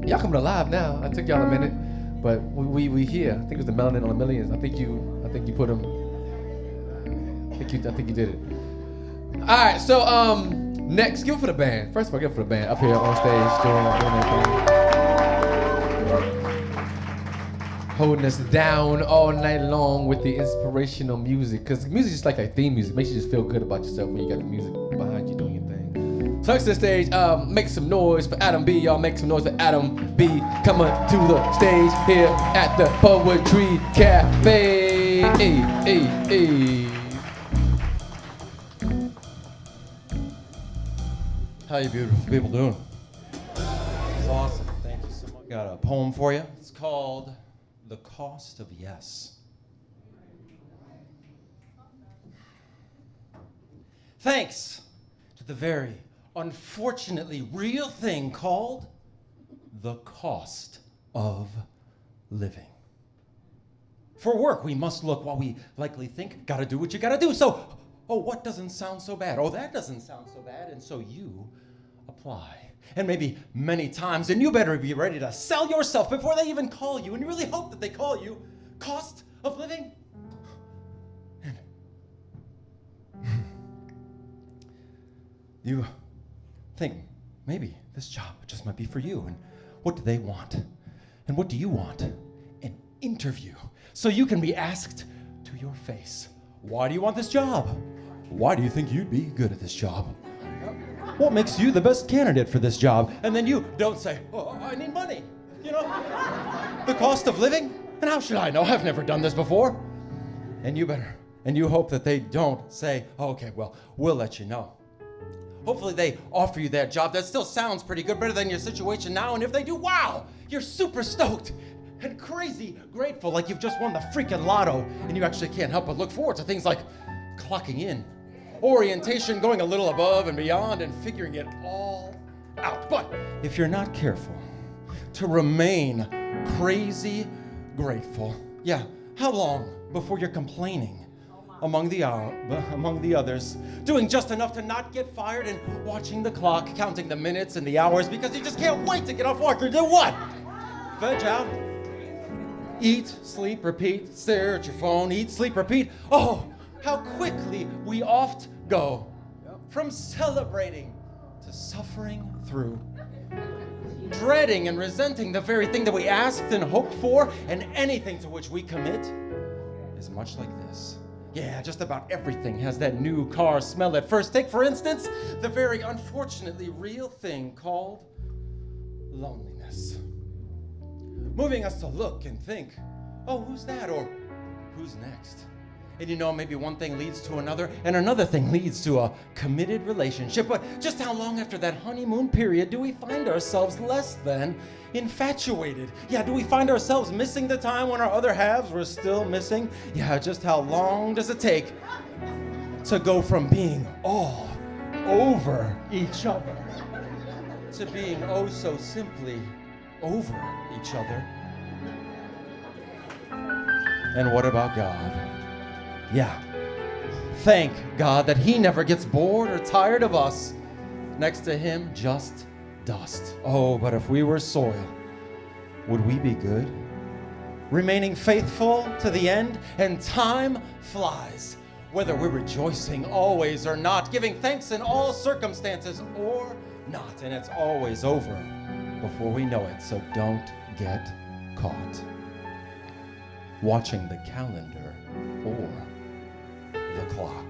Y'all coming alive now. I took y'all a minute, but we here. I think it was the Melanin on the Millions. I think you put them. I think you did it. All right, so next, give it for the band. First of all, give it for the band up here on stage doing their thing. Holding us down all night long with the inspirational music, because music is just like theme music. Makes you just feel good about yourself when you got the music behind you doing your thing. So next to the stage, make some noise for Adam B. Y'all make some noise for Adam B. Coming to the stage here at the Poetry Cafe. Hey, hey, hey. How you beautiful people doing? It's awesome. Thank you so much. Got a poem for you. It's called The Cost of Yes. Thanks to the very unfortunately real thing called the cost of living. For work, we must look while we likely think, gotta do what you gotta do. So, oh, what doesn't sound so bad? Oh, that doesn't sound so bad. And so you apply. And maybe many times, and you better be ready to sell yourself before they even call you. And you really hope that they call you cost of living. And you think maybe this job just might be for you. And what do they want? And what do you want? An interview. So you can be asked to your face, why do you want this job? Why do you think you'd be good at this job? What makes you the best candidate for this job? And then you don't say, oh, I need money. You know, the cost of living? And how should I know? I've never done this before. And you hope that they don't say, oh, okay, well, we'll let you know. Hopefully they offer you that job that still sounds pretty good, better than your situation now. And if they do, wow, you're super stoked and crazy grateful, like you've just won the freaking lotto. And you actually can't help but look forward to things like clocking in, orientation, going a little above and beyond, and figuring it all out. But if you're not careful to remain crazy grateful, yeah, how long before you're complaining among the others, doing just enough to not get fired and watching the clock, counting the minutes and the hours because you just can't wait to get off work or do what? Veg out, eat, sleep, repeat, stare at your phone, eat, sleep, repeat. Oh, how quickly we oft go from celebrating to suffering through, dreading and resenting the very thing that we asked and hoped for, and anything to which we commit is much like this. Yeah, just about everything has that new car smell at first. Take, for instance, the very unfortunately real thing called loneliness. Moving us to look and think, oh, who's that? Or who's next? And you know, maybe one thing leads to another, and another thing leads to a committed relationship. But just how long after that honeymoon period do we find ourselves less than infatuated? Yeah, do we find ourselves missing the time when our other halves were still missing? Yeah, just how long does it take to go from being all over each other to being oh so simply over each other? And what about God? Yeah, thank God that he never gets bored or tired of us. Next to him, just dust. Oh, but if we were soil, would we be good? Remaining faithful to the end, and time flies. Whether we're rejoicing always or not, giving thanks in all circumstances or not, and it's always over before we know it, so don't get caught watching the calendar or the clock.